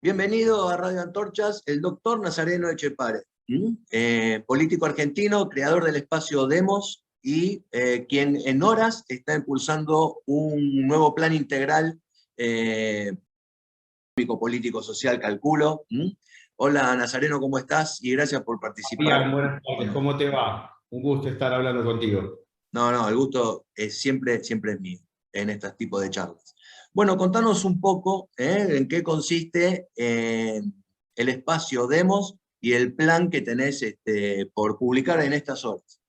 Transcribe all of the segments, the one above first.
Bienvenido a Radio Antorchas, el doctor Nazareno Echepare, político argentino, creador del espacio Demos y quien en horas está impulsando un nuevo plan integral político, social, calculo. Hola Nazareno, ¿cómo estás? Y gracias por participar. Bien, buenas tardes, ¿cómo te va? Un gusto estar hablando contigo. No, el gusto es siempre es mío en este tipo de charlas. Bueno, contanos un poco en qué consiste el espacio Demos y el plan que tenés por publicar en estas horas.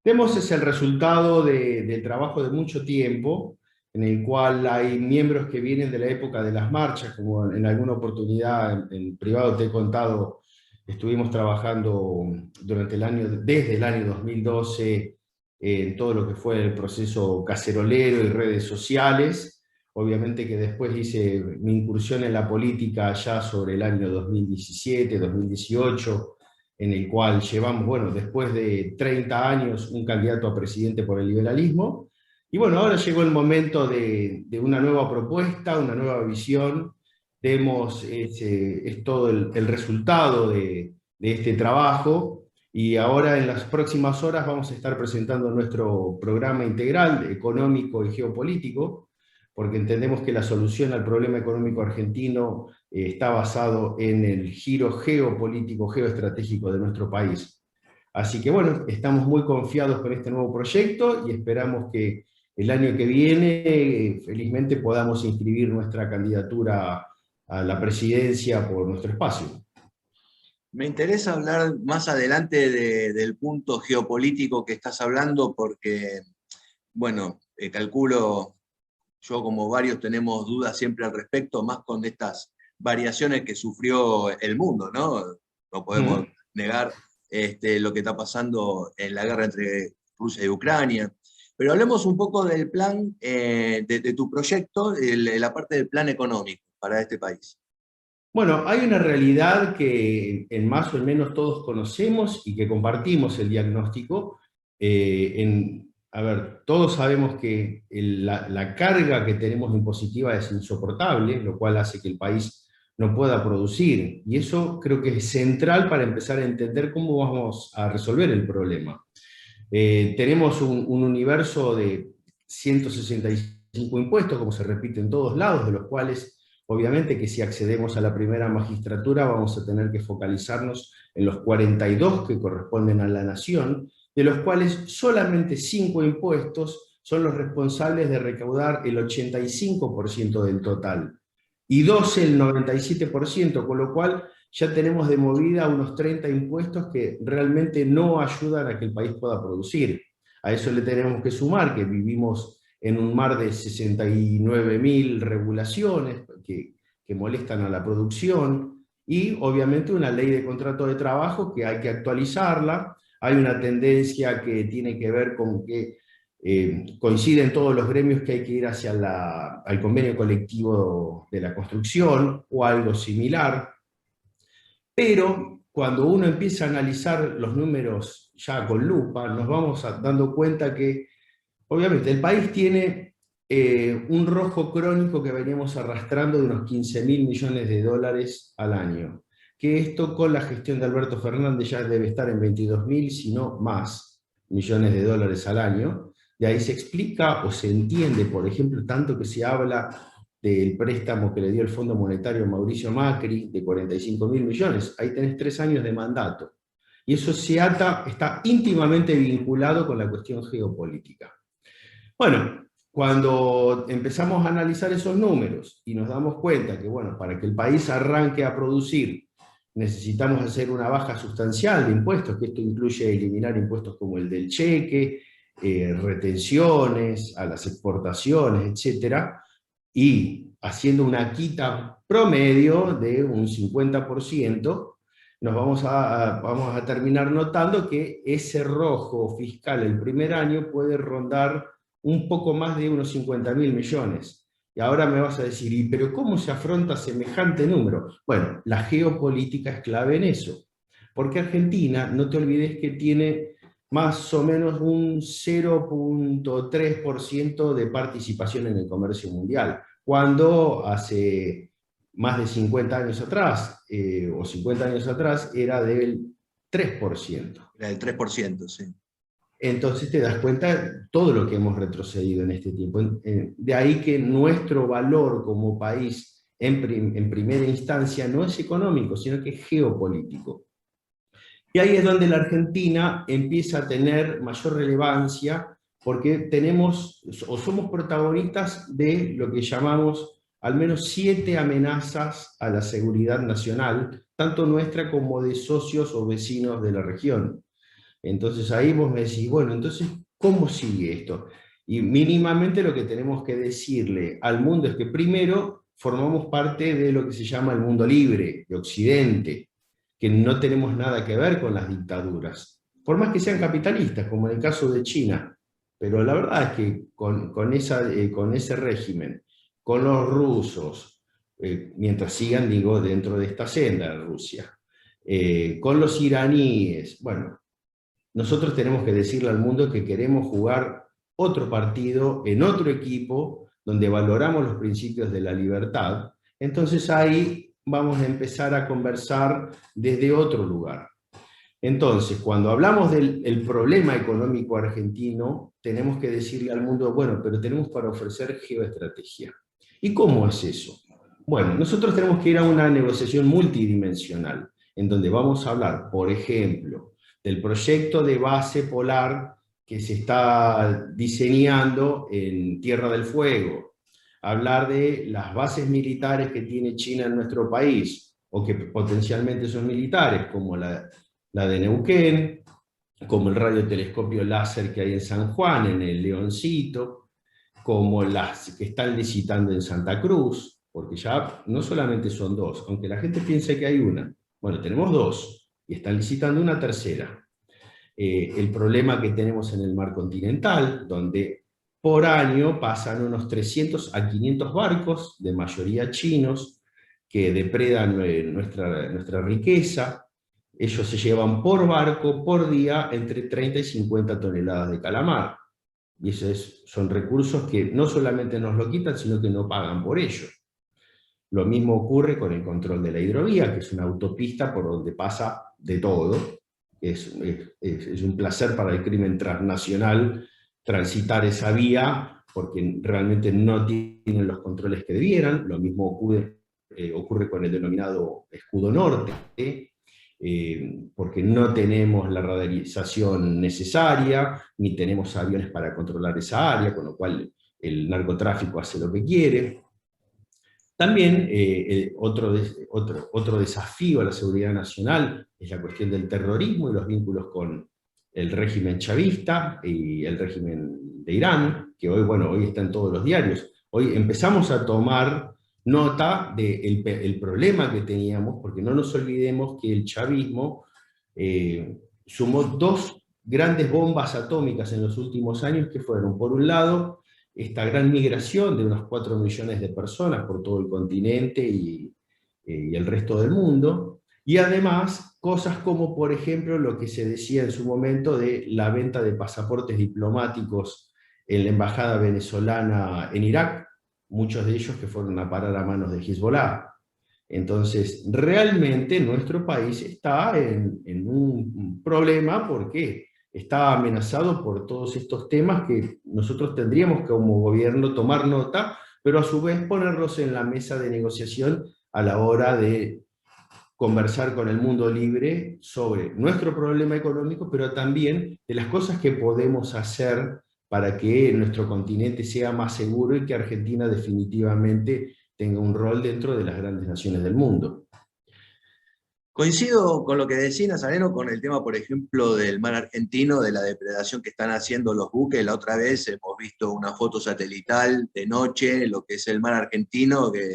Demos es el resultado del trabajo de mucho tiempo, en el cual hay miembros que vienen de la época de las marchas, como en alguna oportunidad en privado te he contado, estuvimos trabajando desde el año 2012 en todo lo que fue el proceso cacerolero y redes sociales. Obviamente que después hice mi incursión en la política ya sobre el año 2017, 2018, en el cual llevamos, bueno, después de 30 años, un candidato a presidente por el liberalismo, y bueno, ahora llegó el momento de una nueva propuesta, una nueva visión. Demos es todo el resultado de este trabajo, y ahora en las próximas horas vamos a estar presentando nuestro programa integral económico y geopolítico, porque entendemos que la solución al problema económico argentino está basado en el giro geopolítico, geoestratégico de nuestro país. Así que bueno, estamos muy confiados con este nuevo proyecto y esperamos que el año que viene, felizmente, podamos inscribir nuestra candidatura a la presidencia por nuestro espacio. Me interesa hablar más adelante del punto geopolítico que estás hablando porque, bueno, calculo, yo como varios tenemos dudas siempre al respecto, más con estas variaciones que sufrió el mundo, ¿no? No podemos negar lo que está pasando en la guerra entre Rusia y Ucrania. Pero hablemos un poco del plan, de tu proyecto, la parte del plan económico para este país. Bueno, hay una realidad que en más o menos todos conocemos y que compartimos el diagnóstico. A ver, todos sabemos que la carga que tenemos impositiva es insoportable, lo cual hace que el país no pueda producir. Y eso creo que es central para empezar a entender cómo vamos a resolver el problema. Tenemos un universo de 165 impuestos, como se repite en todos lados, de los cuales obviamente que si accedemos a la primera magistratura vamos a tener que focalizarnos en los 42 que corresponden a la nación, de los cuales solamente 5 impuestos son los responsables de recaudar el 85% del total, y 12 el 97%, con lo cual ya tenemos de movida unos 30 impuestos que realmente no ayudan a que el país pueda producir. A eso le tenemos que sumar que vivimos en un mar de 69.000 regulaciones que molestan a la producción, y obviamente una ley de contrato de trabajo que hay que actualizarla. Hay una tendencia que tiene que ver con que coinciden todos los gremios que hay que ir hacia al convenio colectivo de la construcción o algo similar. Pero cuando uno empieza a analizar los números ya con lupa, nos vamos dando cuenta que obviamente el país tiene un rojo crónico que veníamos arrastrando de unos 15.000 millones de dólares al año, que esto con la gestión de Alberto Fernández ya debe estar en 22.000, si no más, millones de dólares al año. De ahí se explica o se entiende, por ejemplo, tanto que se habla del préstamo que le dio el Fondo Monetario a Mauricio Macri de 45.000 millones. Ahí tenés 3 años de mandato. Y eso está íntimamente vinculado con la cuestión geopolítica. Bueno, cuando empezamos a analizar esos números y nos damos cuenta que, bueno, para que el país arranque a producir necesitamos hacer una baja sustancial de impuestos, que esto incluye eliminar impuestos como el del cheque, retenciones a las exportaciones, etc., y haciendo una quita promedio de un 50%, vamos a terminar notando que ese rojo fiscal el primer año puede rondar un poco más de unos 50.000 millones. Y ahora me vas a decir, ¿pero cómo se afronta semejante número? Bueno, la geopolítica es clave en eso. Porque Argentina, no te olvides que tiene más o menos un 0.3% de participación en el comercio mundial, cuando hace más de 50 años atrás, o 50 años atrás, era del 3%. Era del 3%, sí. Entonces te das cuenta todo lo que hemos retrocedido en este tiempo. De ahí que nuestro valor como país en primera instancia no es económico, sino que es geopolítico. Y ahí es donde la Argentina empieza a tener mayor relevancia porque tenemos o somos protagonistas de lo que llamamos al menos 7 amenazas a la seguridad nacional, tanto nuestra como de socios o vecinos de la región. Entonces ahí vos me decís, bueno, entonces, ¿cómo sigue esto? Y mínimamente lo que tenemos que decirle al mundo es que primero formamos parte de lo que se llama el mundo libre, de Occidente, que no tenemos nada que ver con las dictaduras, por más que sean capitalistas, como en el caso de China. Pero la verdad es que con ese régimen, con los rusos, mientras sigan, digo, dentro de esta senda de Rusia, con los iraníes, bueno, nosotros tenemos que decirle al mundo que queremos jugar otro partido en otro equipo donde valoramos los principios de la libertad. Entonces ahí vamos a empezar a conversar desde otro lugar. Entonces, cuando hablamos del problema económico argentino, tenemos que decirle al mundo, bueno, pero tenemos para ofrecer geoestrategia. ¿Y cómo es eso? Bueno, nosotros tenemos que ir a una negociación multidimensional, en donde vamos a hablar, por ejemplo, del proyecto de base polar que se está diseñando en Tierra del Fuego, hablar de las bases militares que tiene China en nuestro país, o que potencialmente son militares, como la de Neuquén, como el radiotelescopio láser que hay en San Juan, en el Leoncito, como las que están licitando en Santa Cruz, porque ya no solamente son 2, aunque la gente piense que hay una. Bueno, tenemos 2, y están licitando una tercera. El problema que tenemos en el mar continental, donde por año pasan unos 300 a 500 barcos, de mayoría chinos, que depredan nuestra riqueza. Ellos se llevan por barco, por día, entre 30 y 50 toneladas de calamar. Y esos son recursos que no solamente nos lo quitan, sino que no pagan por ello. Lo mismo ocurre con el control de la hidrovía, que es una autopista por donde pasa de todo. Es un placer para el crimen transnacional transitar esa vía, porque realmente no tienen los controles que debieran. Lo mismo ocurre con el denominado escudo norte, porque no tenemos la radarización necesaria, ni tenemos aviones para controlar esa área, con lo cual el narcotráfico hace lo que quiere. También otro desafío a la seguridad nacional es la cuestión del terrorismo y los vínculos con el régimen chavista y el régimen de Irán, que hoy está en todos los diarios. Hoy empezamos a tomar nota del problema que teníamos, porque no nos olvidemos que el chavismo sumó 2 grandes bombas atómicas en los últimos años, que fueron, por un lado, esta gran migración de unos 4 millones de personas por todo el continente y el resto del mundo, y además cosas como, por ejemplo, lo que se decía en su momento de la venta de pasaportes diplomáticos en la embajada venezolana en Irak, muchos de ellos que fueron a parar a manos de Hezbollah. Entonces, realmente nuestro país está en un problema porque está amenazado por todos estos temas que nosotros tendríamos como gobierno tomar nota, pero a su vez ponerlos en la mesa de negociación a la hora de conversar con el mundo libre sobre nuestro problema económico, pero también de las cosas que podemos hacer para que nuestro continente sea más seguro y que Argentina definitivamente tenga un rol dentro de las grandes naciones del mundo. Coincido con lo que decía Nazareno con el tema, por ejemplo, del mar argentino, de la depredación que están haciendo los buques. La otra vez hemos visto una foto satelital de noche, lo que es el mar argentino, que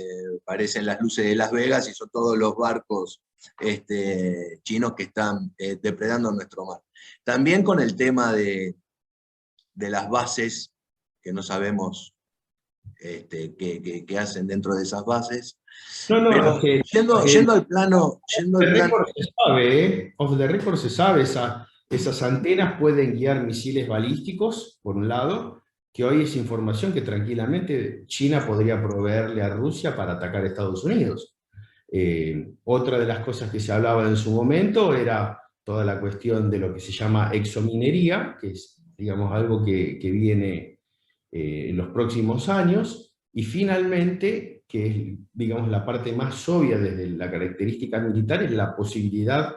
parecen las luces de Las Vegas y son todos los barcos chinos que están depredando nuestro mar. También con el tema de las bases, que no sabemos qué hacen dentro de esas bases. Pero yendo al plano... Off the record se sabe, esas antenas pueden guiar misiles balísticos, por un lado, que hoy es información que tranquilamente China podría proveerle a Rusia para atacar a Estados Unidos. Otra de las cosas que se hablaba en su momento era toda la cuestión de lo que se llama exominería, que es, digamos, algo que viene en los próximos años, y finalmente, que es, digamos, la parte más obvia desde la característica militar, es la posibilidad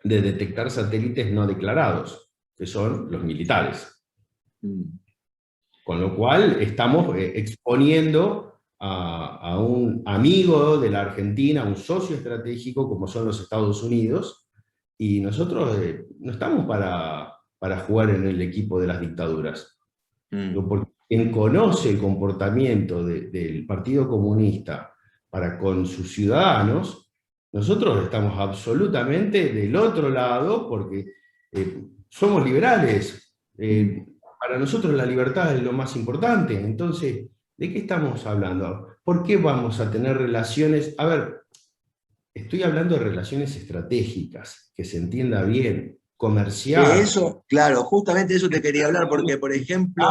de detectar satélites no declarados, que son los militares. Con lo cual estamos exponiendo a un amigo de la Argentina, un socio estratégico como son los Estados Unidos, y nosotros no estamos para jugar en el equipo de las dictaduras. Porque quien conoce el comportamiento del Partido Comunista para con sus ciudadanos, nosotros estamos absolutamente del otro lado porque somos liberales. Para nosotros la libertad es lo más importante. Entonces, ¿de qué estamos hablando? ¿Por qué vamos a tener relaciones? A ver, estoy hablando de relaciones estratégicas, que se entienda bien, De comerciales, eso, claro, justamente eso te quería hablar, porque, por ejemplo,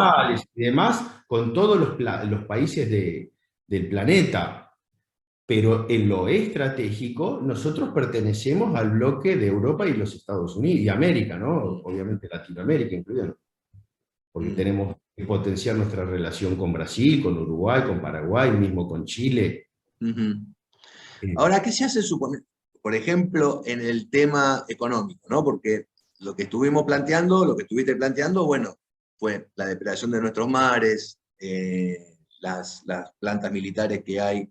y demás, con todos los países del planeta. Pero en lo estratégico, nosotros pertenecemos al bloque de Europa y los Estados Unidos, y América, ¿no? Obviamente Latinoamérica incluido, porque tenemos que potenciar nuestra relación con Brasil, con Uruguay, con Paraguay, mismo con Chile. ahora, ¿qué se hace suponer, por ejemplo, en el tema económico, ¿no? Porque lo que estuvimos planteando, lo que estuviste planteando, bueno, fue la depredación de nuestros mares, las plantas militares que hay,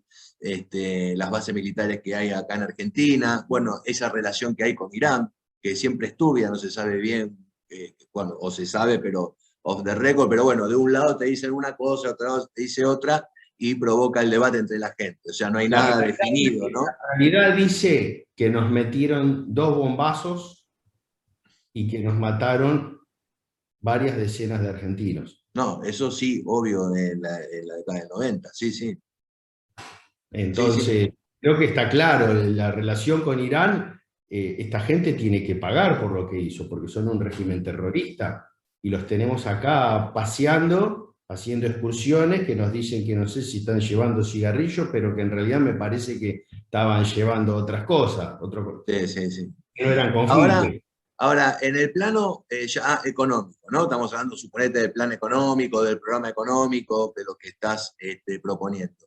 las bases militares que hay acá en Argentina, bueno, esa relación que hay con Irán, que siempre es turbia, no se sabe bien, bueno, o se sabe, pero off the record, pero bueno, de un lado te dicen una cosa, de otro lado te dice otra, y provoca el debate entre la gente. O sea, no hay nada definido, ¿no? La realidad dice que nos metieron 2 bombazos y que nos mataron varias decenas de argentinos. No, eso sí, obvio, en la década del 90, sí, sí. Sí, sí. Entonces, creo que está claro, la relación con Irán, esta gente tiene que pagar por lo que hizo, porque son un régimen terrorista, y los tenemos acá paseando, haciendo excursiones, que nos dicen que no sé si están llevando cigarrillos, pero que en realidad me parece que estaban llevando otras cosas, Sí, sí, sí. que no eran Ahora, confites. ahora, en el plano ya económico, ¿no? Estamos hablando, suponete, del plan económico, del programa económico, de lo que estás proponiendo.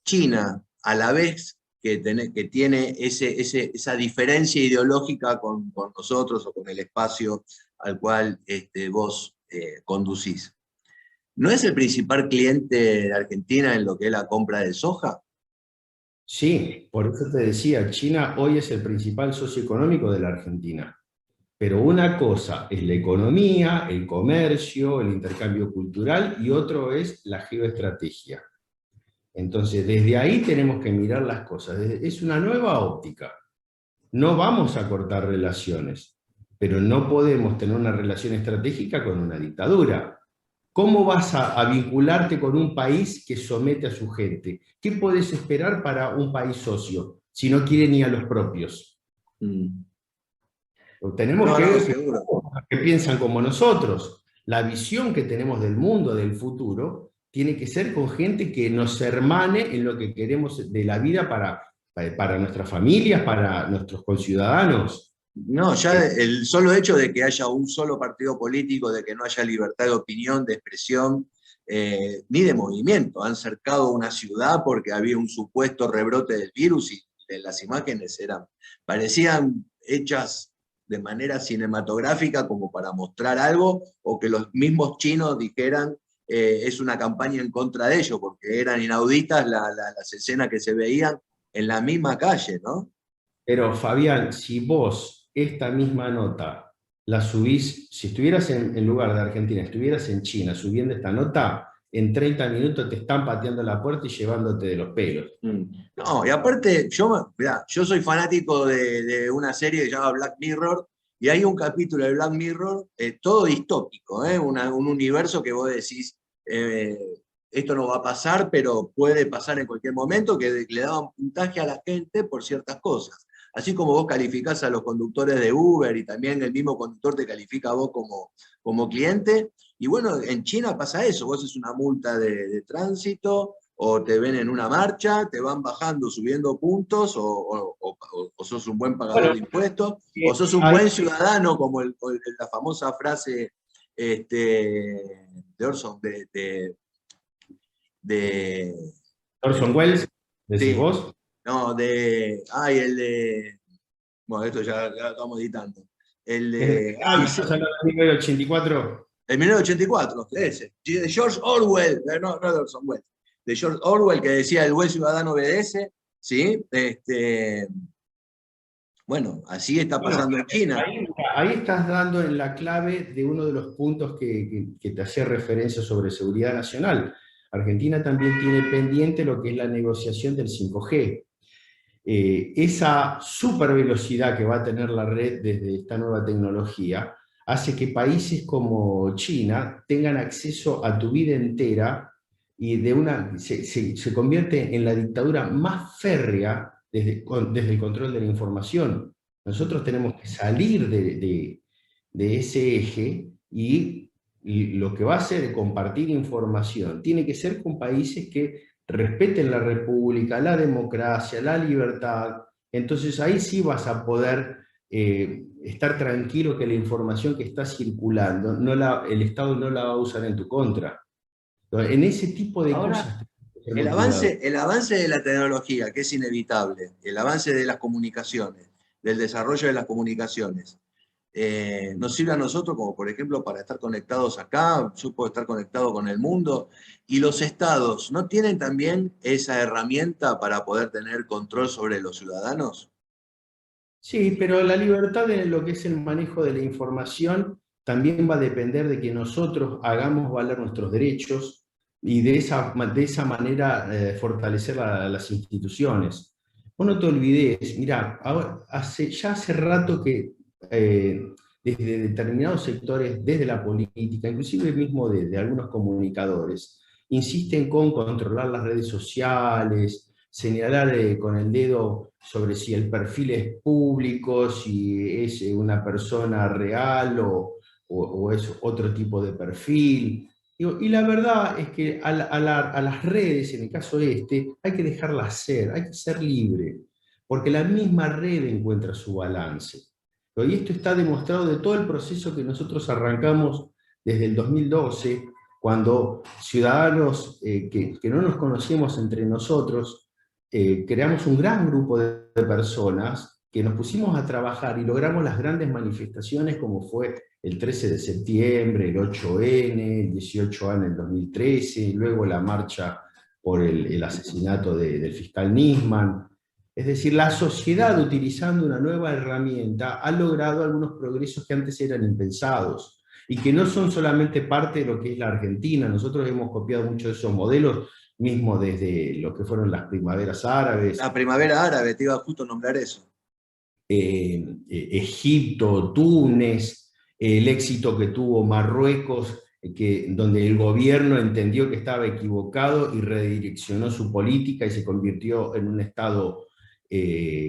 China, a la vez que tiene esa diferencia ideológica con nosotros o con el espacio al cual vos conducís, ¿no es el principal cliente de Argentina en lo que es la compra de soja? Sí, por eso te decía, China hoy es el principal socio económico de la Argentina. Pero una cosa es la economía, el comercio, el intercambio cultural, y otro es la geoestrategia. Entonces, desde ahí tenemos que mirar las cosas. Es una nueva óptica. No vamos a cortar relaciones, pero no podemos tener una relación estratégica con una dictadura. ¿Cómo vas a vincularte con un país que somete a su gente? ¿Qué podés esperar para un país socio si no quiere ni a los propios? Mm. Tenemos No, que no, ver seguro. que piensan como nosotros. La visión que tenemos del mundo, del futuro, tiene que ser con gente que nos hermane en lo que queremos de la vida para nuestras familias, para nuestros conciudadanos. No, ya el solo hecho de que haya un solo partido político, de que no haya libertad de opinión, de expresión, ni de movimiento. Han cercado una ciudad porque había un supuesto rebrote del virus y las imágenes parecían hechas de manera cinematográfica como para mostrar algo, o que los mismos chinos dijeran es una campaña en contra de ellos, porque eran inauditas las escenas que se veían en la misma calle, ¿no? Pero Fabián, si vos esta misma nota la subís, si estuvieras en lugar de Argentina, estuvieras en China subiendo esta nota, en 30 minutos te están pateando la puerta y llevándote de los pelos. No, y aparte, mirá, yo soy fanático de una serie que se llama Black Mirror, y hay un capítulo de Black Mirror, todo distópico, un universo que vos decís, eh, esto no va a pasar, pero puede pasar en cualquier momento, que le daban puntaje a la gente por ciertas cosas. Así como vos calificás a los conductores de Uber y también el mismo conductor te califica a vos como cliente. Y bueno, en China pasa eso, vos haces una multa de tránsito o te ven en una marcha, te van bajando, subiendo puntos, o sos un buen pagador Bueno, de impuestos, o sos un ahí, buen ciudadano, como la famosa frase de Orson, de, Orson Welles, decís sí, vos. no, bueno, esto ya lo estamos editando. El de, Ah, estás hablando de 1984. el 1984, ese, de George Orwell, no de Orson Welles, de George Orwell, que decía el buen ciudadano obedece, ¿sí? Bueno, así está Bueno, pasando en China. ahí estás dando en la clave de uno de los puntos que te hacía referencia sobre seguridad nacional. Argentina también tiene pendiente lo que es la negociación del 5G. Esa super velocidad que va a tener la red desde esta nueva tecnología hace que países como China tengan acceso a tu vida entera y se convierte en la dictadura más férrea desde el control de la información. Nosotros tenemos que salir de ese eje y lo que va a hacer compartir información tiene que ser con países que respeten la república, la democracia, la libertad. Entonces ahí sí vas a poder estar tranquilo que la información que está circulando, el Estado no la va a usar en tu contra. En ese tipo de Ahora, cosas tenemos que ser muy cuidadosos. el avance de la tecnología, que es inevitable, el avance de las comunicaciones, del desarrollo de las comunicaciones, nos sirve a nosotros como por ejemplo para estar conectados acá, yo puedo estar conectado con el mundo, y los estados, ¿no tienen también esa herramienta para poder tener control sobre los ciudadanos? Sí, pero la libertad en lo que es el manejo de la información también va a depender de que nosotros hagamos valer nuestros derechos y de esa manera fortalecer las instituciones. Vos no te olvides, mirá, ya hace rato que eh, desde determinados sectores, desde la política, inclusive mismo de algunos comunicadores, insisten con controlar las redes sociales, señalar con el dedo sobre si el perfil es público, si es una persona real o es otro tipo de perfil. Y la verdad es que a las redes, en el caso este, hay que dejarlas ser, hay que ser libre, porque la misma red encuentra su balance. Y esto está demostrado de todo el proceso que nosotros arrancamos desde el 2012, cuando ciudadanos que no nos conocíamos entre nosotros, creamos un gran grupo de personas que nos pusimos a trabajar y logramos las grandes manifestaciones como fue el 13 de septiembre, el 8N, el 18A en el 2013, luego la marcha por el asesinato del fiscal Nisman. Es decir, la sociedad utilizando una nueva herramienta ha logrado algunos progresos que antes eran impensados y que no son solamente parte de lo que es la Argentina. Nosotros hemos copiado muchos de esos modelos mismo desde lo que fueron las primaveras La árabes, primavera árabe, te iba justo a nombrar eso. Egipto, Túnez, el éxito que tuvo Marruecos, donde el gobierno entendió que estaba equivocado y redireccionó su política y se convirtió en un Estado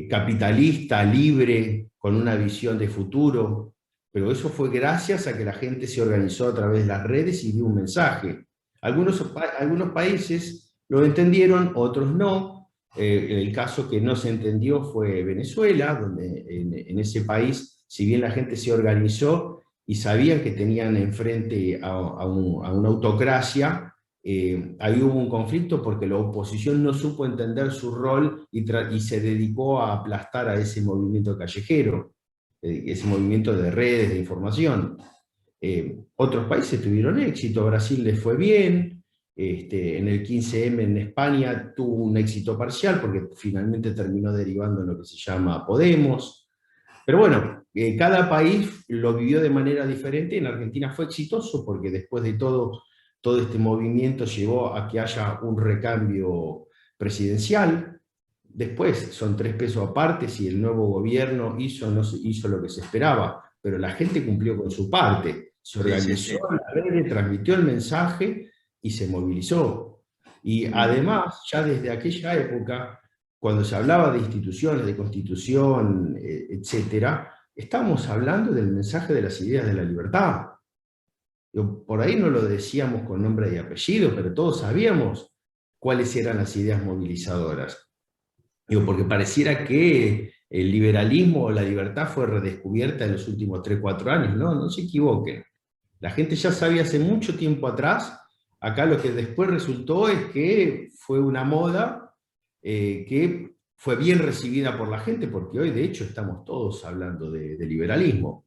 capitalista, libre, con una visión de futuro. Pero eso fue gracias a que la gente se organizó a través de las redes y dio un mensaje. Algunos países lo entendieron, otros no. El caso que no se entendió fue Venezuela, donde en ese país, si bien la gente se organizó y sabían que tenían enfrente a una autocracia, ahí hubo un conflicto porque la oposición no supo entender su rol y se dedicó a aplastar a ese movimiento callejero, ese movimiento de redes de información. Otros países tuvieron éxito, Brasil les fue bien, en el 15M en España tuvo un éxito parcial porque finalmente terminó derivando en lo que se llama Podemos. Pero bueno, cada país lo vivió de manera diferente. En Argentina fue exitoso porque después de todo este movimiento llevó a que haya un recambio presidencial. Después son 3 pesos aparte si el nuevo gobierno hizo o no hizo lo que se esperaba, pero la gente cumplió con su parte, se Sí, sí, organizó sí. en las redes, transmitió el mensaje y se movilizó. Y además, ya desde aquella época, cuando se hablaba de instituciones, de constitución, etcétera, estábamos hablando del mensaje de las ideas de la libertad. Por ahí no lo decíamos con nombre y apellido, pero todos sabíamos cuáles eran las ideas movilizadoras. Digo, porque pareciera que el liberalismo o la libertad fue redescubierta en los últimos 3, 4 años. No, no se equivoquen. La gente ya sabía hace mucho tiempo atrás. Acá lo que después resultó es que fue una moda que fue bien recibida por la gente, porque hoy de hecho estamos todos hablando de liberalismo.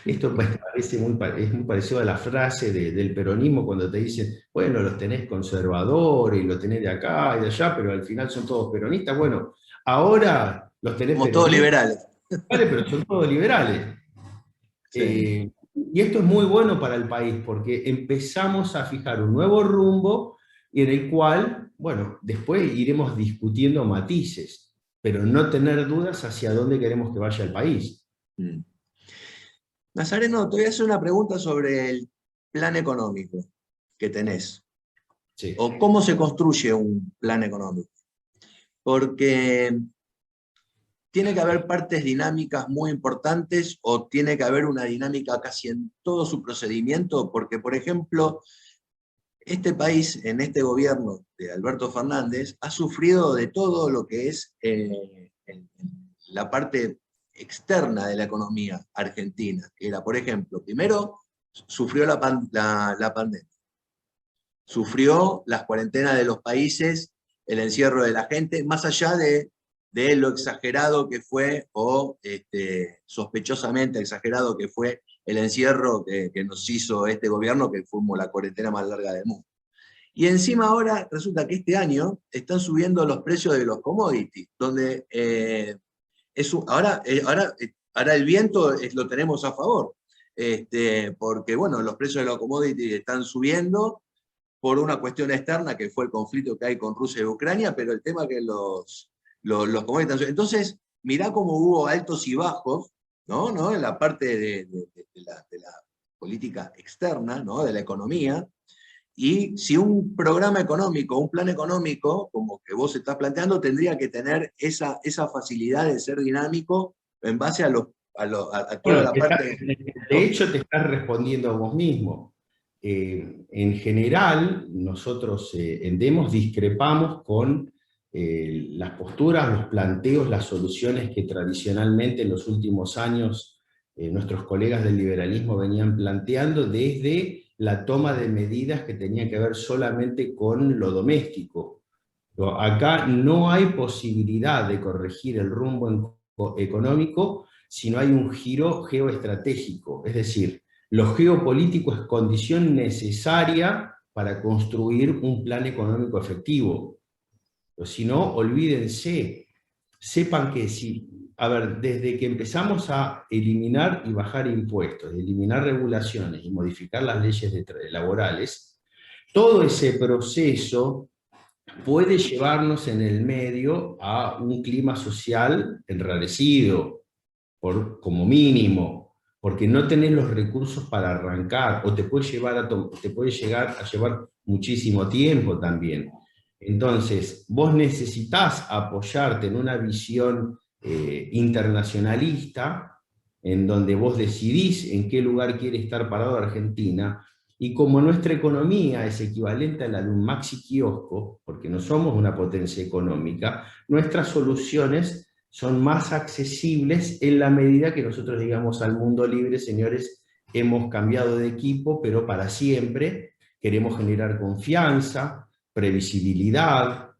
Esto me parece es muy parecido a la frase del peronismo cuando te dicen, bueno, los tenés conservadores y los tenés de acá y de allá, pero al final son todos peronistas. Bueno, ahora los tenés Somos todos peronistas, liberales. pero son todos liberales. Sí. Y esto es muy bueno para el país porque empezamos a fijar un nuevo rumbo y en el cual, bueno, después iremos discutiendo matices, pero no tener dudas hacia dónde queremos que vaya el país. Mm. Nazareno, te voy a hacer una pregunta sobre el plan económico que tenés, Sí. o cómo se construye un plan económico. Porque tiene que haber partes dinámicas muy importantes o tiene que haber una dinámica casi en todo su procedimiento, porque, por ejemplo, este país, en este gobierno de Alberto Fernández, ha sufrido de todo lo que es la parte externa de la economía argentina, que era, por ejemplo, primero sufrió la pandemia, sufrió las cuarentenas de los países, el encierro de la gente, más allá de lo exagerado que fue, o sospechosamente exagerado que fue el encierro que nos hizo este gobierno, que fuimos la cuarentena más larga del mundo. Y encima ahora resulta que este año están subiendo los precios de los commodities, donde ahora el viento lo tenemos a favor, porque bueno, los precios de los commodities están subiendo por una cuestión externa que fue el conflicto que hay con Rusia y Ucrania, pero el tema es que los commodities están subiendo. Entonces, mirá cómo hubo altos y bajos, ¿no? En la parte de la política externa, ¿no? De la economía. Y si un programa económico, un plan económico, como que vos estás planteando, tendría que tener esa facilidad de ser dinámico en base a toda Bueno, la parte de hecho te estás respondiendo a vos mismo. En general, nosotros en Demos discrepamos con las posturas, los planteos, las soluciones que tradicionalmente en los últimos años nuestros colegas del liberalismo venían planteando desde la toma de medidas que tenían que ver solamente con lo doméstico. Acá no hay posibilidad de corregir el rumbo económico si no hay un giro geoestratégico, es decir, lo geopolítico es condición necesaria para construir un plan económico efectivo. Pero si no, olvídense, sepan que desde que empezamos a eliminar y bajar impuestos, eliminar regulaciones y modificar las leyes laborales, todo ese proceso puede llevarnos en el medio a un clima social enrarecido, como mínimo, porque no tenés los recursos para arrancar, o te puede llegar a llevar muchísimo tiempo también. Entonces, vos necesitás apoyarte en una visión internacionalista, en donde vos decidís en qué lugar quiere estar parado Argentina, y como nuestra economía es equivalente a la de un maxi kiosco, porque no somos una potencia económica, nuestras soluciones son más accesibles en la medida que nosotros digamos al mundo libre, señores, hemos cambiado de equipo, pero para siempre, queremos generar confianza, previsibilidad,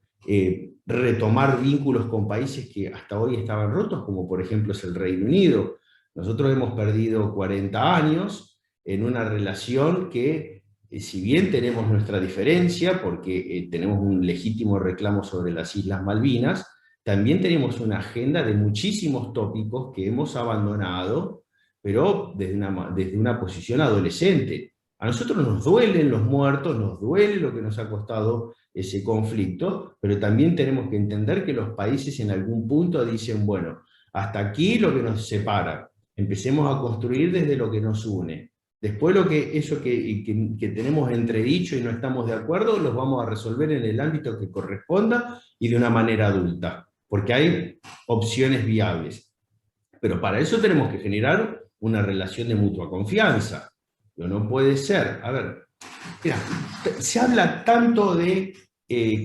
retomar vínculos con países que hasta hoy estaban rotos, como por ejemplo es el Reino Unido. Nosotros hemos perdido 40 años en una relación que, si bien tenemos nuestra diferencia, porque tenemos un legítimo reclamo sobre las Islas Malvinas, también tenemos una agenda de muchísimos tópicos que hemos abandonado, pero desde una posición adolescente. A nosotros nos duelen los muertos, nos duele lo que nos ha costado ese conflicto, pero también tenemos que entender que los países en algún punto dicen, bueno, hasta aquí lo que nos separa, empecemos a construir desde lo que nos une. Después eso que tenemos entredicho y no estamos de acuerdo, los vamos a resolver en el ámbito que corresponda y de una manera adulta, porque hay opciones viables. Pero para eso tenemos que generar una relación de mutua confianza. No puede ser, a ver, mira, se habla tanto de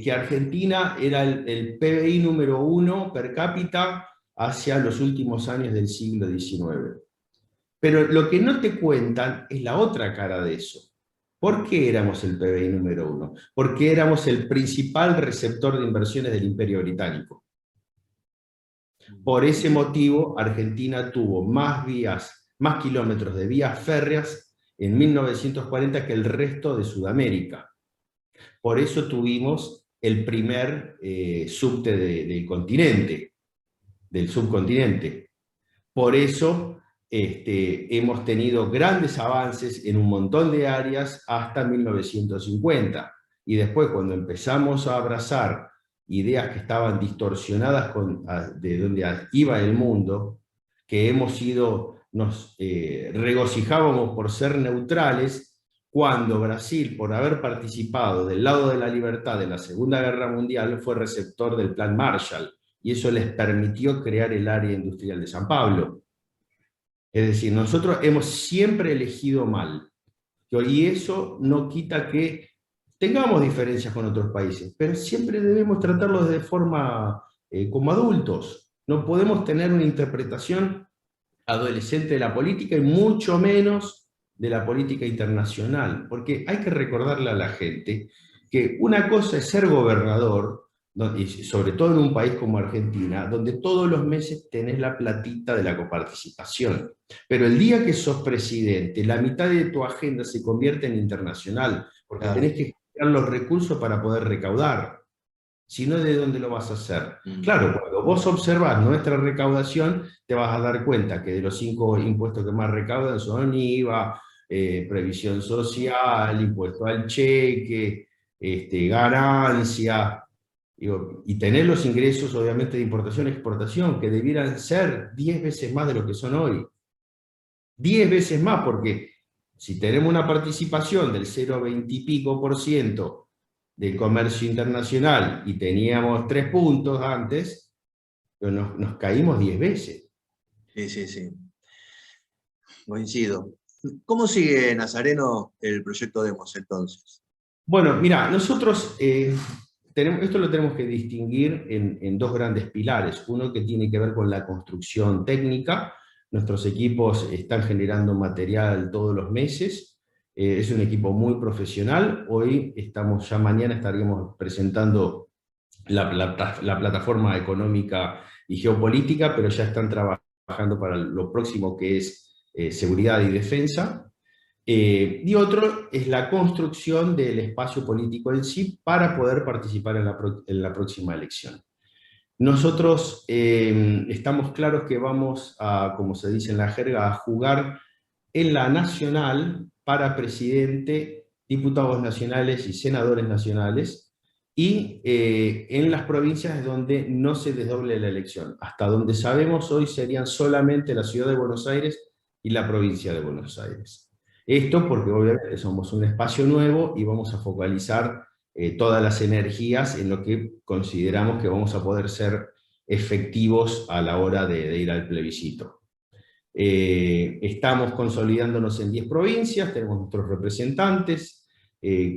que Argentina era el PBI número 1 per cápita hacia los últimos años del siglo XIX. Pero lo que no te cuentan es la otra cara de eso. ¿Por qué éramos el PBI número 1? Porque éramos el principal receptor de inversiones del Imperio Británico. Por ese motivo, Argentina tuvo más kilómetros de vías férreas en 1940 que el resto de Sudamérica. Por eso tuvimos el primer subte del subcontinente. Por eso hemos tenido grandes avances en un montón de áreas hasta 1950. Y después, cuando empezamos a abrazar ideas que estaban distorsionadas de donde iba el mundo, que nos regocijábamos por ser neutrales, cuando Brasil, por haber participado del lado de la libertad en la Segunda Guerra Mundial, fue receptor del Plan Marshall, y eso les permitió crear el área industrial de San Pablo. Es decir, nosotros hemos siempre elegido mal, y eso no quita que tengamos diferencias con otros países, pero siempre debemos tratarlos de forma como adultos. No podemos tener una interpretación adolescente de la política y mucho menos de la política internacional, porque hay que recordarle a la gente que una cosa es ser gobernador, y sobre todo en un país como Argentina, donde todos los meses tenés la platita de la coparticipación. Pero el día que sos presidente, la mitad de tu agenda se convierte en internacional, porque Claro. tenés que generar los recursos para poder recaudar. Si no, ¿de dónde lo vas a hacer? Claro, cuando vos observás nuestra recaudación, te vas a dar cuenta que de los 5 impuestos que más recaudan son IVA, previsión social, impuesto al cheque, ganancia, y tener los ingresos obviamente de importación y exportación, que debieran ser 10 veces más de lo que son hoy. 10 veces más, porque si tenemos una participación del 0,20 y pico % del comercio internacional y teníamos 3 puntos antes, nos caímos 10 veces. Sí, sí, sí. Coincido. ¿Cómo sigue, Nazareno, el proyecto Demos entonces? Bueno, mira, nosotros esto lo tenemos que distinguir en 2 grandes pilares. Uno que tiene que ver con la construcción técnica. Nuestros equipos están generando material todos los meses. Es un equipo muy profesional. Hoy mañana estaríamos presentando la plataforma económica y geopolítica, pero ya están trabajando para lo próximo, que es seguridad y defensa. Y otro es la construcción del espacio político en sí para poder participar en la próxima elección. Nosotros estamos claros que vamos a, como se dice en la jerga, a jugar en la nacional para presidente, diputados nacionales y senadores nacionales, y en las provincias donde no se desdoble la elección. Hasta donde sabemos hoy serían solamente la Ciudad de Buenos Aires y la provincia de Buenos Aires. Esto porque obviamente somos un espacio nuevo y vamos a focalizar todas las energías en lo que consideramos que vamos a poder ser efectivos a la hora de ir al plebiscito. Estamos consolidándonos en 10 provincias, tenemos nuestros representantes,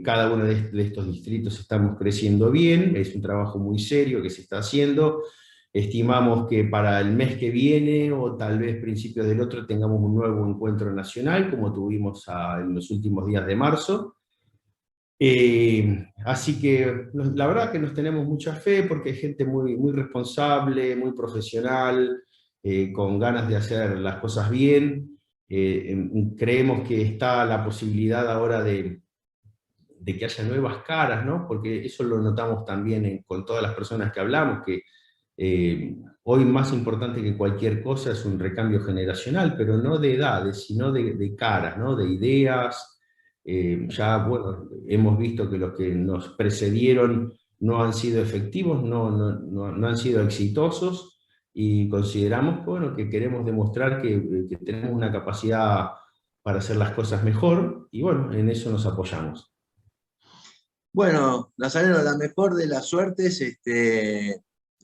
cada uno de estos distritos estamos creciendo bien, es un trabajo muy serio que se está haciendo. Estimamos que para el mes que viene, o tal vez principios del otro, tengamos un nuevo encuentro nacional, como tuvimos en los últimos días de marzo. Así que la verdad que nos tenemos mucha fe, porque hay gente muy, muy responsable, muy profesional, con ganas de hacer las cosas bien. Creemos que está la posibilidad ahora de que haya nuevas caras, ¿no? Porque eso lo notamos también con todas las personas que hablamos, que hoy más importante que cualquier cosa es un recambio generacional, pero no de edades, sino de caras, ¿no? De ideas. Ya, bueno, hemos visto que los que nos precedieron no han sido efectivos, no han sido exitosos, y consideramos que, bueno, que queremos demostrar que tenemos una capacidad para hacer las cosas mejor, y bueno, en eso nos apoyamos. Bueno, Nazareno, la mejor de las suertes.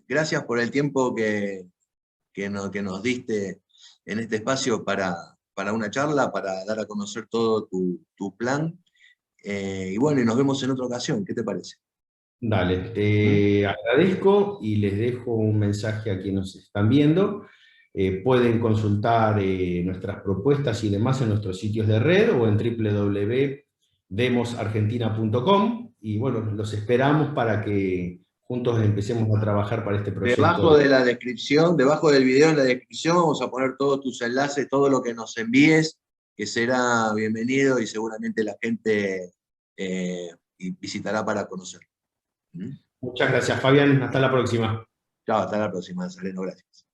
Gracias por el tiempo que nos diste en este espacio para una charla, para dar a conocer todo tu plan. Y bueno, y nos vemos en otra ocasión. ¿Qué te parece? Dale, te agradezco y les dejo un mensaje a quienes nos están viendo. Pueden consultar nuestras propuestas y demás en nuestros sitios de red o en www.demosargentina.com, y bueno, los esperamos para que juntos empecemos a trabajar para este proyecto. Debajo de la descripción, debajo del video en la descripción vamos a poner todos tus enlaces, todo lo que nos envíes, que será bienvenido y seguramente la gente visitará para conocer. Muchas gracias, Fabián. Hasta la próxima. Chao, hasta la próxima, Nazareno, gracias.